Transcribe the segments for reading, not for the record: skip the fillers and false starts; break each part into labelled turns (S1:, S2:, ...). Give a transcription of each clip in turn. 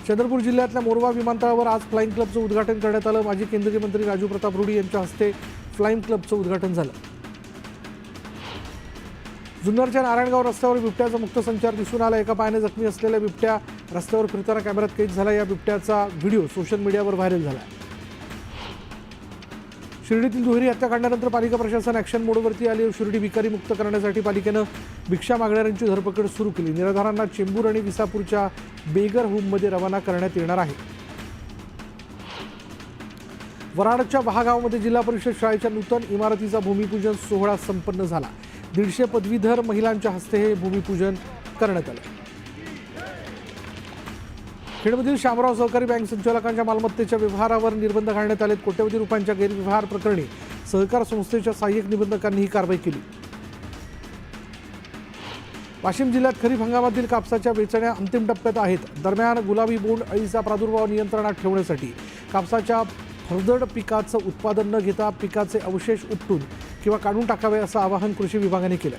S1: चंद्रपूर जिल्ह्यातल्या मोरवा विमानतळावर आज फ्लाइंग क्लबचं उद्घाटन करण्यात आलं। माजी केंद्रीय मंत्री राजू प्रताप रुडी यांच्या हस्ते फ्लाइंग क्लबचं उद्घाटन झालं। जुन्नरच्या नारायणगाव रस्त्यावर बिबट्याचा मुक्त संचार दिसून आला। एका पायाने जखमी असलेला बिबट्या रस्त्यावर फिरताना कॅमेऱ्यात कैद झाला। या बिबट्याचा व्हिडिओ सोशल मीडियावर व्हायरल झाला। शिर्डीतील दुहेरी हत्याकांडानंतर पालिका प्रशासन ॲक्शन मोडवरती आली। शिर्डी भिकारी मुक्त करण्यासाठी पालिकेनं भिक्षा मागणाऱ्यांची धरपकड सुरू केली। निराधारांना चेंबूर आणि विसापूरच्या बेगर होममध्ये रवाना करण्यात येणार आहे। वराडच्या वहागावमध्ये जिल्हा परिषद शाळेच्या नूतन इमारतीचा भूमिपूजन सोहळा संपन्न झाला। 150 पदवीधर महिलांच्या हस्ते हे भूमिपूजन करण्यात आलं। खेडमधील शामराव सहकारी बँक संचालकांच्या मालमत्तेच्या व्यवहारावर निर्बंध घालण्यात आले। कोट्यवधी रुपयांच्या गैरव्यवहार प्रकरणी सहकार संस्थेच्या सहाय्यक निबंधकांनी ही कारवाई केली। वाशिम जिल्ह्यात खरीप हंगामातील कापसाच्या वेचण्या अंतिम टप्प्यात आहेत। दरम्यान गुलाबी बोंड अळीचा प्रादुर्भाव नियंत्रणात ठेवण्यासाठी कापसाच्या फरदड पिकाचं उत्पादन न घेता पिकाचे अवशेष उपटून किंवा काढून टाकावे असं आवाहन कृषी विभागाने केलं।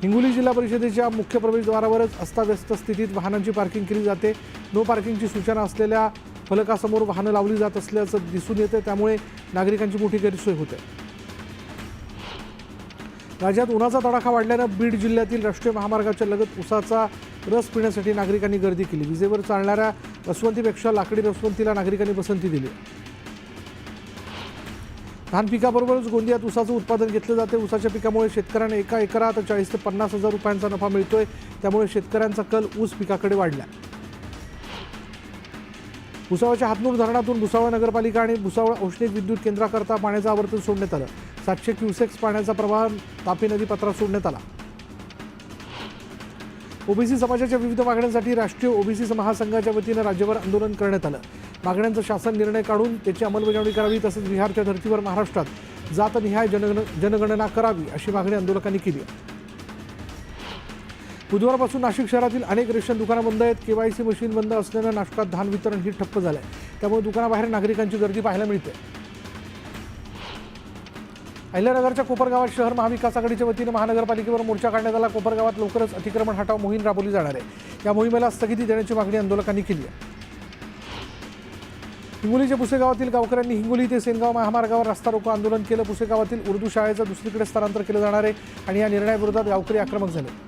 S1: हिंगोली जिल्हा परिषदेच्या मुख्य प्रवेशद्वारावरच अस्ताव्यस्त स्थितीत वाहनांची पार्किंग केली जाते। नो पार्किंगची सूचना असलेल्या फलकासमोर वाहनं लावली जात असल्याचं दिसून येते, त्यामुळे नागरिकांची मोठी गैरसोय होते। राज्यात उन्हाचा तडाखा वाढल्यानं बीड जिल्ह्यातील राष्ट्रीय महामार्गाच्या लगत उसाचा रस पिण्यासाठी नागरिकांनी गर्दी केली। विजेवर चालणाऱ्या रसवंतीपेक्षा लाकडी रसवंतीला नागरिकांनी पसंती दिली। धान पिकाबरोबरच गोंदियात उसाचं उत्पादन घेतलं जाते। उसाच्या पिकामुळे शेतकऱ्यांना एका एकरात 40 ते 50 हजार रुपयांचा नफा मिळतोय, त्यामुळे शेतकऱ्यांचा कल ऊस पिकाकडे वाढला। भुसावळच्या हातनूर धरणातून भुसावळ नगरपालिका आणि भुसावळ औष्णिक विद्युत केंद्राकरता पाण्याचं आवर्तन सोडण्यात आलं। 700 क्युसेक्स पाण्याचा प्रवाह तापी नदी पात्रात सोडण्यात आला। ओबीसी समाजाच्या विविध मागण्यांसाठी राष्ट्रीय ओबीसी महासंघाच्या वतीनं राज्यभर आंदोलन करण्यात आलं। मागण्यांचा शासन निर्णय काढून त्याची अंमलबजावणी करावी, तसंच बिहारच्या धर्तीवर महाराष्ट्रात जातनिहाय जनगणना करावी अशी मागणी आंदोलकांनी केली। बुधवारपासून नाशिक शहरातील अनेक रेशन दुकानं बंद आहेत। केवायसी मशीन बंद असल्यानं नाशकात धान वितरण ही ठप्प झालंय, त्यामुळे दुकानाबाहेर नागरिकांची गर्दी पाहायला मिळते। अहिल्यानगरच्या कोपरगावात शहर महाविकास आघाडीच्या वतीनं महानगरपालिकेवर मोर्चा काढण्यात आला। कोपरगावात लवकरच अतिक्रमण हटाव मोहीम राबवली जाणार आहे। या मोहिमेला स्थगिती देण्याची मागणी आंदोलकांनी केली आहे। हिंगोलीच्या पुसेगावातील गावकऱ्यांनी हिंगोली ते सेनगाव महामार्गावर रस्ता रोको आंदोलन केलं। पुसेगावातील उर्दू शाळेचं दुसरीकडे स्थलांतर केलं जाणार आहे आणि या निर्णयाविरोधात गावकरी आक्रमक झाले।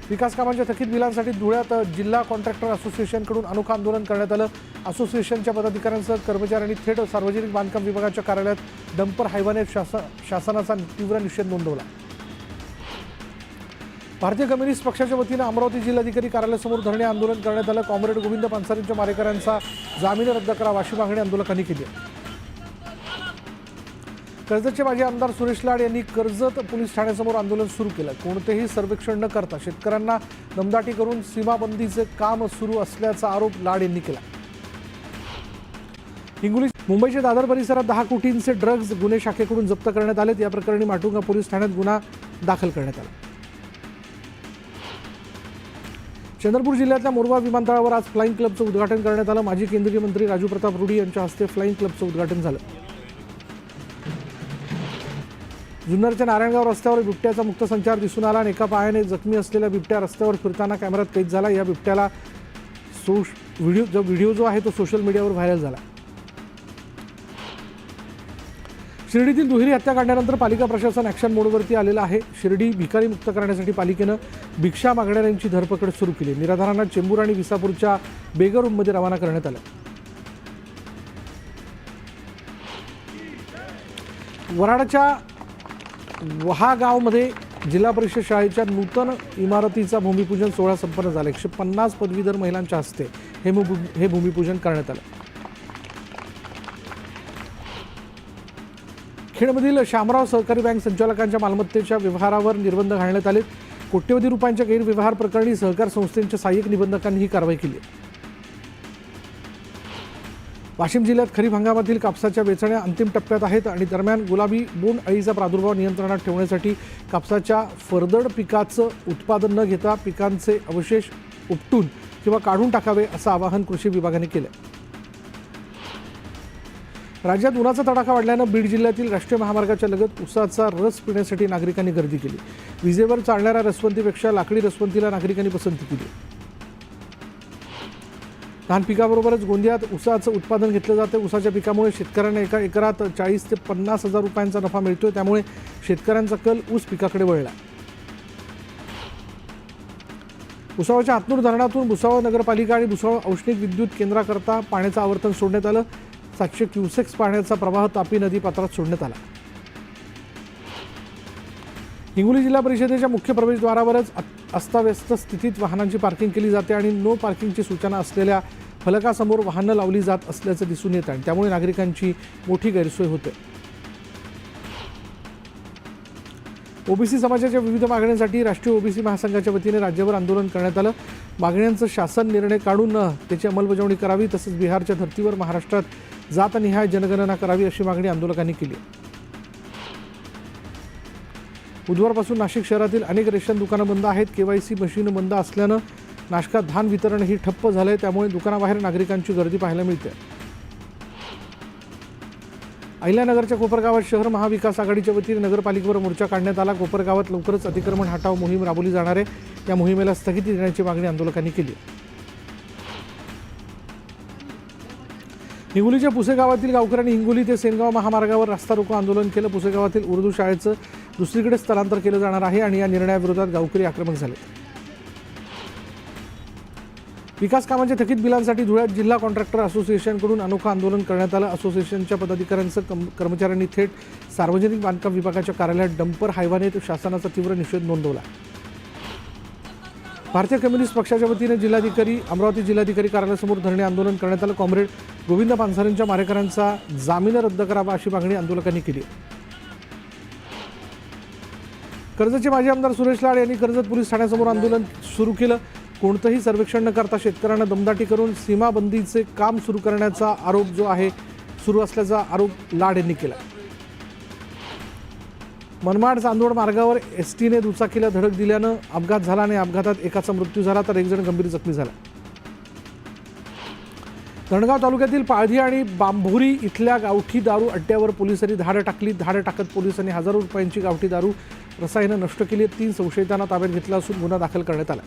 S1: विकास कामांच्या थकीत बिलांसाठी धुळ्यात जिल्हा कॉन्ट्रॅक्टर असोसिएशनकडून अनोखं आंदोलन करण्यात आलं। असोसिएशनच्या पदाधिकाऱ्यांसह कर्मचाऱ्यांनी थेट सार्वजनिक बांधकाम विभागाच्या कार्यालयात डंपर हायवाने शासनाचा तीव्र निषेध नोंदवला। भारतीय कम्युनिस्ट पक्षाच्या वतीनं अमरावती जिल्हाधिकारी कार्यालयासमोर धरणे आंदोलन करण्यात आलं। कॉम्रेड गोविंद पानसरेंच्या मारेकऱ्यांचा जामीन रद्द करावा अशी मागणी आंदोलकांनी केली। कर्जतचे माजी आमदार सुरेश लाड यांनी कर्जत पोलीस ठाण्यासमोर आंदोलन सुरू केलं। कोणतेही सर्वेक्षण न करता शेतकऱ्यांना दमदाटी करून सीमाबंदीचे काम सुरू असल्याचा आरोप लाड यांनी केला। हिंगोली मुंबईच्या दादर परिसरात 10 कोटींचे ड्रग्ज गुन्हे शाखेकडून जप्त करण्यात आलेत। या प्रकरणी माटुंगा पोलीस ठाण्यात गुन्हा दाखल करण्यात आला। चंद्रपूर जिल्ह्यातल्या मोरवा विमानतळावर आज फ्लाइंग क्लबचं उद्घाटन करण्यात आलं। माजी केंद्रीय मंत्री राजू प्रताप रुडी यांच्या हस्ते फ्लाइंग क्लबचं उद्घाटन झालं। जुन्नरच्या नारायणगाव रस्त्यावर बिबट्याचा मुक्त संचार दिसून आला आणि एका पायाने जखमी असलेला बिबट्या रस्त्यावर फिरताना कॅमेऱ्यात कैद झाला। या बिबट्याला व्हिडिओ जो आहे तो सोशल मीडियावर व्हायरल झाला। शिर्डीतील दुहेरी हत्याकांडानंतर पालिका प्रशासन ॲक्शन मोडवरती आलेलं आहे। शिर्डी भिकारी मुक्त करण्यासाठी पालिकेनं भिक्षा मागणाऱ्यांची धरपकड सुरू केली। निराधारांना चेंबूर आणि विसापूरच्या बेगर होममध्ये रवाना करण्यात आलं। वराडच्या वहागावमध्ये जिल्हा परिषद शाळेच्या नूतन इमारतीचा भूमिपूजन सोहळा संपन्न झाला। 150 पदवीधर महिलांच्या हस्ते हे भूमिपूजन करण्यात आलं। खेडमधील शामराव सहकारी बँक संचालकांच्या मालमत्तेच्या व्यवहारावर निर्बंध घालण्यात आले। कोट्यवधी रुपयांच्या गैरव्यवहार प्रकरणी सहकार संस्थेच्या सहाय्यक निबंधकांनी ही कारवाई केली। वाशिम जिल्ह्यात खरीप हंगामातील कापसाच्या वेचण्या अंतिम टप्प्यात आहेत आणि दरम्यान गुलाबी बोंड अळीचा प्रादुर्भाव नियंत्रणात ठेवण्यासाठी कापसाच्या फरदड पिकाचं उत्पादन न घेता पिकांचे अवशेष उपटून किंवा काढून टाकावे असं आवाहन कृषी विभागाने केलं। राज्यात उन्हाचा तडाखा वाढल्यानं बीड जिल्ह्यातील राष्ट्रीय महामार्गाच्या लगत उसाचा रस पिण्यासाठी नागरिकांनी गर्दी केली। विजेवर चालणाऱ्या रसवंतीपेक्षा लाकडी रसवंतीला नागरिकांनी पसंती दिली। धान पिकाबरोबरच गोंदियात ऊसाचं उत्पादन घेतलं जातं। ऊसाच्या पिकामुळे शेतकऱ्यांना एका एकरात 40 ते 50 हजार रुपयांचा नफा मिळतोय। त्यामुळे शेतकऱ्यांचा कल ऊस पिकाकडे वळला। भुसावळच्या हातनूर धरणातून भुसावळ नगरपालिका आणि भुसावळ औष्णिक विद्युत केंद्राकरता पाण्याचं आवर्तन सोडण्यात आलं। 700 क्युसेक्स पाण्याचा प्रवाह तापी नदी पात्रात सोडण्यात आला। हिंगोली जिल्हा परिषदेच्या मुख्य प्रवेशद्वारावरच अस्ताव्यस्त स्थितीत वाहनांची पार्किंग केली जाते आणि नो पार्किंगची सूचना असलेल्या फलकासमोर वाहनं लावली जात असल्याचं दिसून येतं आणि त्यामुळे नागरिकांची मोठी गैरसोय होते। ओबीसी समाजाच्या विविध मागण्यांसाठी राष्ट्रीय ओबीसी महासंघाच्या वतीने राज्यभर आंदोलन करण्यात आलं। मागण्यांचं शासन निर्णय काढून त्याची अंमलबजावणी करावी, तसंच बिहारच्या धर्तीवर महाराष्ट्रात जातनिहाय जनगणना करावी अशी मागणी आंदोलकांनी केली। बुधवारपासून नाशिक शहरातील अनेक रेशन दुकानं बंद आहेत। केवायसी मशीन बंद असल्यानं नाशकात धान वितरणही ठप्प झालंय। त्यामुळे दुकानाबाहेर नागरिकांची गर्दी पाहायला मिळते। अहिल्यानगरच्या कोपरगावात शहर महाविकास आघाडीच्या वतीने नगरपालिकेवर मोर्चा काढण्यात आला। कोपरगावात लवकरच अतिक्रमण हटाव मोहीम राबवली जाणार आहे। या मोहिमेला स्थगिती देण्याची मागणी आंदोलकांनी केली। हिंगोलीच्या पुसेगावातील गावकऱ्यांनी हिंगोली ते सेनगाव महामार्गावर रास्ता रोको आंदोलन केलं। पुसेगावातील उर्दू शाळेचं दुसरीकडे स्थलांतर केलं जाणार आहे आणि या निर्णयाविरोधात गावकरी आक्रमक झाले। विकास कामांच्या थकीत बिलांसाठी धुळ्यात जिल्हा कॉन्ट्रॅक्टर असोसिएशनकडून अनोखं आंदोलन करण्यात आलं। असोसिएशनच्या पदाधिकाऱ्यांचं कर्मचाऱ्यांनी थेट सार्वजनिक बांधकाम विभागाच्या कार्यालयात डंपर हायवा नेत शासनाचा तीव्र निषेध नोंदवला। भारतीय कम्युनिस्ट पक्षाच्या वतीने अमरावती जिल्हाधिकारी कार्यालयासमोर धरणे आंदोलन करण्यात आलं। कॉम्रेड गोविंद पानसरेंच्या मारेकऱ्यांचा जामीन रद्द करावा अशी मागणी आंदोलकांनी केली। कर्जतचे माजी आमदार सुरेश लाड यांनी कर्जत पोलीस ठाण्यासमोर आंदोलन सुरू केलं। कोणतंही सर्वेक्षण न करता शेतकऱ्यांना दमदाटी करून सीमाबंदीचे काम सुरू करण्याचा आरोप जो आहे सुरू असल्याचा आरोप लाड यांनी केला। मनमाड चांदवड मार्गावर एसटीने दुचाकीला धडक दिल्यानं अपघात झाला आणि अपघातात एकाचा मृत्यू झाला तर एक जण गंभीर जखमी झाला। धरणगाव तालुक्यातील पाळधी आणि बांभोरी इथल्या गावठी दारू अड्ड्यावर पोलिसांनी धाड टाकली। धाड टाकत पोलिसांनी हजारो रुपयांची गावठी दारू रसायनं नष्ट केली। 3 संशयितांना ताब्यात घेतला असून गुन्हा दाखल करण्यात आला।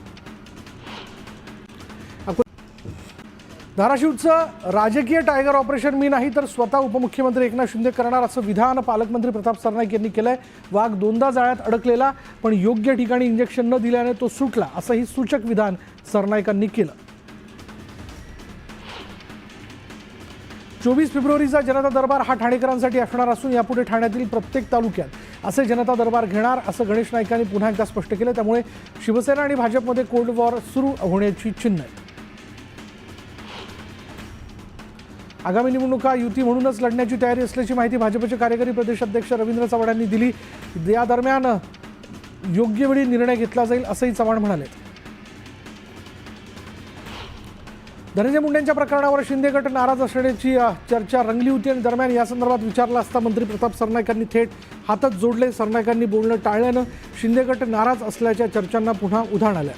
S1: धाराशिवचं राजकीय टायगर ऑपरेशन मी नाही तर स्वतः उपमुख्यमंत्री एकनाथ शिंदे करणार असं विधान पालकमंत्री प्रताप सरनाईक यांनी केलंय। वाघ दोनदा जाळ्यात अडकलेला पण योग्य ठिकाणी इंजेक्शन न दिल्याने तो सुटला असंही सूचक विधान सरनाईकांनी केलं। 24 फेब्रुवारीचा जनता दरबार हा ठाणेकरांसाठी असणार असून यापुढे ठाण्यातील प्रत्येक तालुक्यात असे जनता दरबार घेणार असं गणेश नाईकांनी पुन्हा एकदा स्पष्ट केलं। त्यामुळे शिवसेना आणि भाजपमध्ये कोल्ड वॉर सुरू होण्याची चिन्ह आहेत। आगामी निवडणुका युती म्हणूनच लढण्याची तयारी असल्याची माहिती भाजपचे कार्यकारी प्रदेशाध्यक्ष रवींद्र चव्हाण यांनी दिली। या दरम्यान योग्य वेळी निर्णय घेतला जाईल असंही चव्हाण म्हणाले। धनंजय मुंडेंच्या प्रकरणावर शिंदे गट नाराज असण्याची चर्चा रंगली होती आणि दरम्यान या संदर्भात विचारलं असता मंत्री प्रताप सरनाईकांनी थेट हातच जोडले। सरनाईकांनी बोलणं टाळल्यानं शिंदे गट नाराज असल्याच्या चर्चांना पुन्हा उधाण आलं।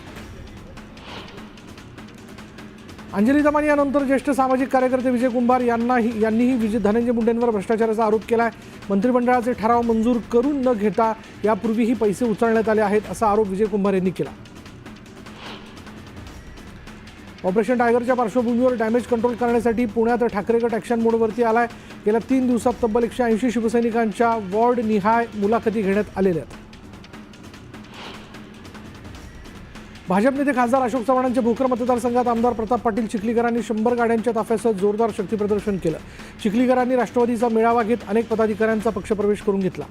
S1: अंजली दमानी यानंतर ज्येष्ठ सामाजिक कार्यकर्ते विजय कुंभार यांनीही धनंजय मुंडेंवर भ्रष्टाचाराचा आरोप केला आहे। मंत्रिमंडळाचे ठराव मंजूर करून न घेता यापूर्वीही पैसे उचलण्यात आले आहेत असा आरोप विजय कुंभार यांनी केला। ऑपरेशन टायगरच्या पार्श्वभूमीवर डॅमेज कंट्रोल करण्यासाठी पुण्यात ठाकरे गट ॲक्शन मोडवरती आलाय। गेल्या 3 दिवसात तब्बल 180 शिवसैनिकांच्या वॉर्ड निहाय मुलाखती घेण्यात आलेल्या आहेत। भाजप नेते खासदार अशोक चव्हाणांच्या भोकर मतदारसंघात आमदार प्रताप पाटील चिखलीकरांनी 100 गाड्यांच्या ताफ्यासह जोरदार शक्तीप्रदर्शन केलं। चिखलीकरांनी राष्ट्रवादीचा मेळावा घेत अनेक पदाधिकाऱ्यांचा पक्षप्रवेश करून घेतला।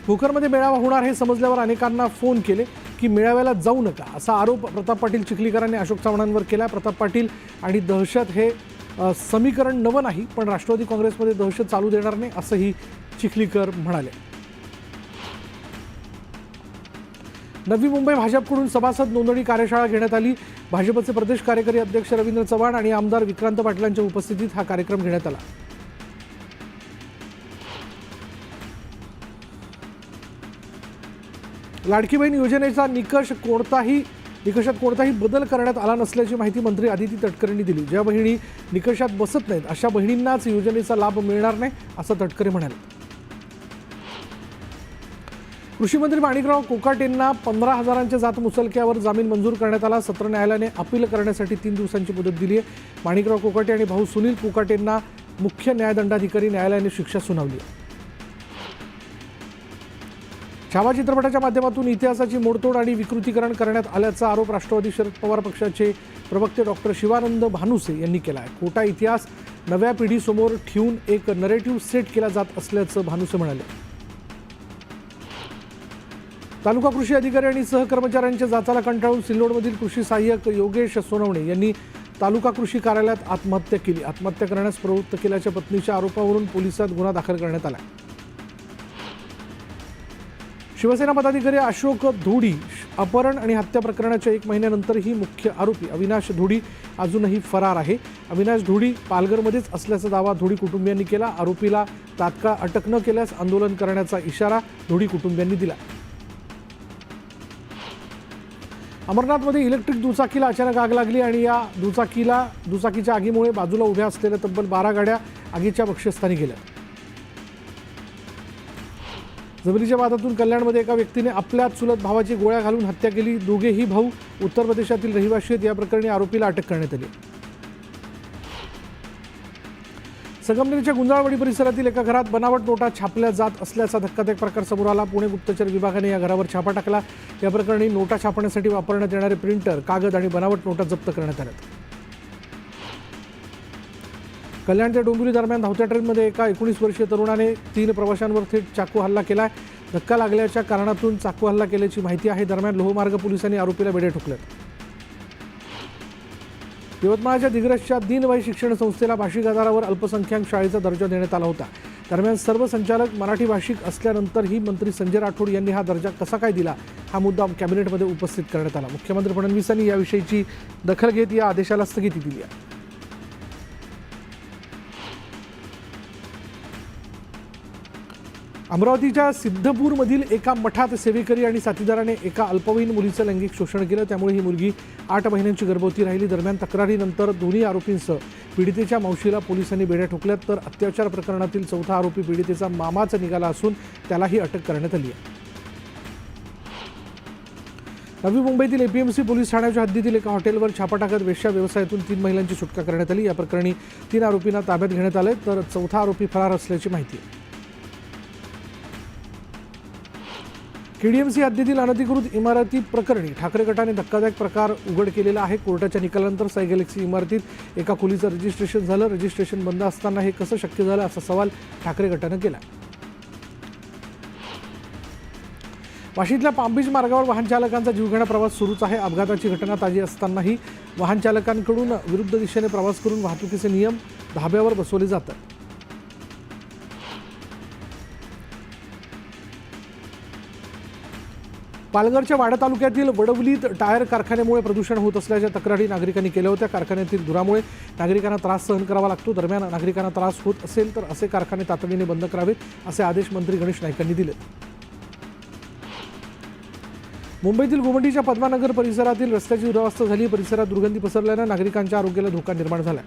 S1: भोकरमध्ये मेळावा होणार हे समजल्यावर अनेकांना फोन केले की मेळाव्याला जाऊ नका असा आरोप प्रताप पाटील चिखलीकरांनी अशोक चव्हाणांवर केला। प्रताप पाटील आणि दहशत हे समीकरण नवं नाही पण राष्ट्रवादी काँग्रेसमध्ये दहशत चालू देणार नाही असंही चिखलीकर म्हणाले। नवी मुंबई भाजपकडून सभासद नोंदणी कार्यशाळा घेण्यात आली। भाजपचे प्रदेश कार्यकारी अध्यक्ष रवींद्र चव्हाण आणि आमदार विक्रांत पाटलांच्या उपस्थितीत हा कार्यक्रम घेण्यात आला। लाडकी बहीण योजनेचा निकषात कोणताही बदल करण्यात आला नसल्याची माहिती मंत्री आदिती तटकरे यांनी दिली। ज्या बहिणी निकषात बसत नाहीत अशा बहिणींनाच योजनेचा लाभ मिळणार नाही असं तटकरे म्हणाले। कृषी मंत्री माणिकराव कोकाटेंना 15,000च्या जात मुचलक्यावर जामीन मंजूर करण्यात आला। सत्र न्यायालयाने अपील करण्यासाठी 3 दिवसांची मुदत दिली आहे। माणिकराव कोकाटे आणि भाऊ सुनील कोकाटेंना मुख्य न्यायदंडाधिकारी न्यायालयाने शिक्षा सुनावली आहे। छावा चित्रपटाच्या माध्यमातून इतिहासाची मोडतोड आणि विकृतीकरण करण्यात आल्याचा आरोप राष्ट्रवादी शरद पवार पक्षाचे प्रवक्ते डॉक्टर शिवानंद भानुसे यांनी केला आहे। खोटा इतिहास नव्या पिढीसमोर ठेवून एक नरेटिव्ह सेट केला जात असल्याचं भानुसे म्हणाले। तालुका कृषी अधिकारी आणि सहकर्मचाऱ्यांच्या जाचाला कंटाळून सिल्लोडमधील कृषी सहाय्यक योगेश सोनवणे यांनी तालुका कृषी कार्यालयात आत्महत्या केली। आत्महत्या करण्यास प्रवृत्त केल्याच्या पत्नीच्या आरोपावरून पोलिसात गुन्हा दाखल करण्यात आला। शिवसेना पदाधिकारी अशोक धोडी अपहरण आणि हत्या प्रकरणाच्या 1 महिन्यानंतरही मुख्य आरोपी अविनाश धोडी अजूनही फरार आहे। अविनाश धोडी पालघरमध्येच असल्याचा दावा धोडी कुटुंबियांनी केला। आरोपीला तात्काळ अटक न केल्यास आंदोलन करण्याचा इशारा धोडी कुटुंबियांनी दिला। अमरनाथमध्ये इलेक्ट्रिक दुचाकीला अचानक आग लागली आणि या दुचाकीच्या आगीमुळे बाजूला उभ्या असलेल्या तब्बल 12 गाड्या आगीच्या वक्षस्थानी गेल्या। जमिनीच्या वादातून कल्याणमध्ये एका व्यक्तीने आपल्या चुलत भावाची गोळ्या घालून हत्या केली। दोघेही भाऊ उत्तर प्रदेशातील रहिवासी आहेत। या प्रकरणी आरोपीला अटक करण्यात आली। संगमनेरच्या गुंजाळवाडी परिसरातील एका घरात बनावट नोटा छापल्या जात असल्याचा धक्कादायक प्रकार समोर आला। पुणे गुप्तचर विभागाने या घरावर छापा टाकला। या प्रकरणी नोटा छापण्यासाठी वापरण्यात येणारे प्रिंटर, कागद आणि बनावट नोटा जप्त करण्यात आल्या। कल्याण ते डोंबिवली दरम्यान धावत्या ट्रेनमध्ये एका 19 वर्षीय तरुणाने 3 प्रवाशांवर थेट चाकू हल्ला केला। धक्का लागल्याच्या कारणातून चाकू हल्ला केल्याची माहिती आहे। दरम्यान लोहमार्ग पोलिसांनी आरोपीला बेड्या ठोकल्यात। यवतमाळच्या दिग्रसच्या दीनभाई शिक्षण संस्थेला भाषिक आधारावर अल्पसंख्याक शाळेचा दर्जा देण्यात आला होता। दरम्यान सर्व संचालक मराठी भाषिक असल्यानंतरही मंत्री संजय राठोड यांनी हा दर्जा कसा काय दिला, हा मुद्दा कॅबिनेटमध्ये उपस्थित करण्यात आला। मुख्यमंत्री फडणवीसांनी याविषयीची दखल घेत या आदेशाला स्थगिती दिली आहे। अमरावतीच्या सिद्धपूरमधील एका मठात सेवेकरी आणि साथीदाराने एका अल्पवयीन मुलीचं लैंगिक शोषण केलं। त्यामुळे ही मुलगी 8 महिन्यांची गर्भवती राहिली। दरम्यान तक्रारीनंतर दोन्ही आरोपींसह पीडितेच्या मावशीला पोलिसांनी बेड्या ठोकल्यात। तर अत्याचार प्रकरणातील 4था आरोपी पीडितेचा मामाच निघाला असून त्यालाही अटक करण्यात आली आहे। नवी मुंबईतील एपीएमसी पोलीस ठाण्याच्या हद्दीतील एका हॉटेलवर छापा टाकत वेश्या व्यवसायातून 3 महिलांची सुटका करण्यात आली। या प्रकरणी 3 आरोपींना ताब्यात घेण्यात आले, तर 4था आरोपी फरार असल्याची माहिती आहे। केडीएमसी हद्दीतील अनधिकृत इमारती प्रकरणी ठाकरे गटाने धक्कादायक प्रकार उघड केलेला आहे। कोर्टाच्या निकालानंतर साई गॅलेक्सी इमारतीत एका खोलीचं रजिस्ट्रेशन झालं। रजिस्ट्रेशन बंद असताना हे कसं शक्य झालं, असा सवाल ठाकरे गटानं केला। वाशीतल्या पामबीच मार्गावर वाहन चालकांचा जीवघेणा प्रवास सुरूच आहे। अपघाताची घटना ताजी असतानाही वाहन चालकांकडून विरुद्ध दिशेने प्रवास करून वाहतुकीचे नियम धाब्यावर बसवले जातात। पालघरच्या वाडा तालुक्यातील वडवलीत टायर कारखान्यामुळे प्रदूषण होत असल्याच्या तक्रारी नागरिकांनी केल्या होत्या। कारखान्यातील धुरामुळे नागरिकांना त्रास सहन करावा लागतो। दरम्यान नागरिकांना त्रास होत असेल तर असे कारखाने तातडीने बंद करावेत, असे आदेश मंत्री गणेश नाईकांनी दिले। मुंबईतील गोमंडीच्या पद्मानगर परिसरातील रस्त्याची दुरावस्था झाली। परिसरात दुर्गंधी पसरल्याने नागरिकांच्या आरोग्याला धोका निर्माण झाला।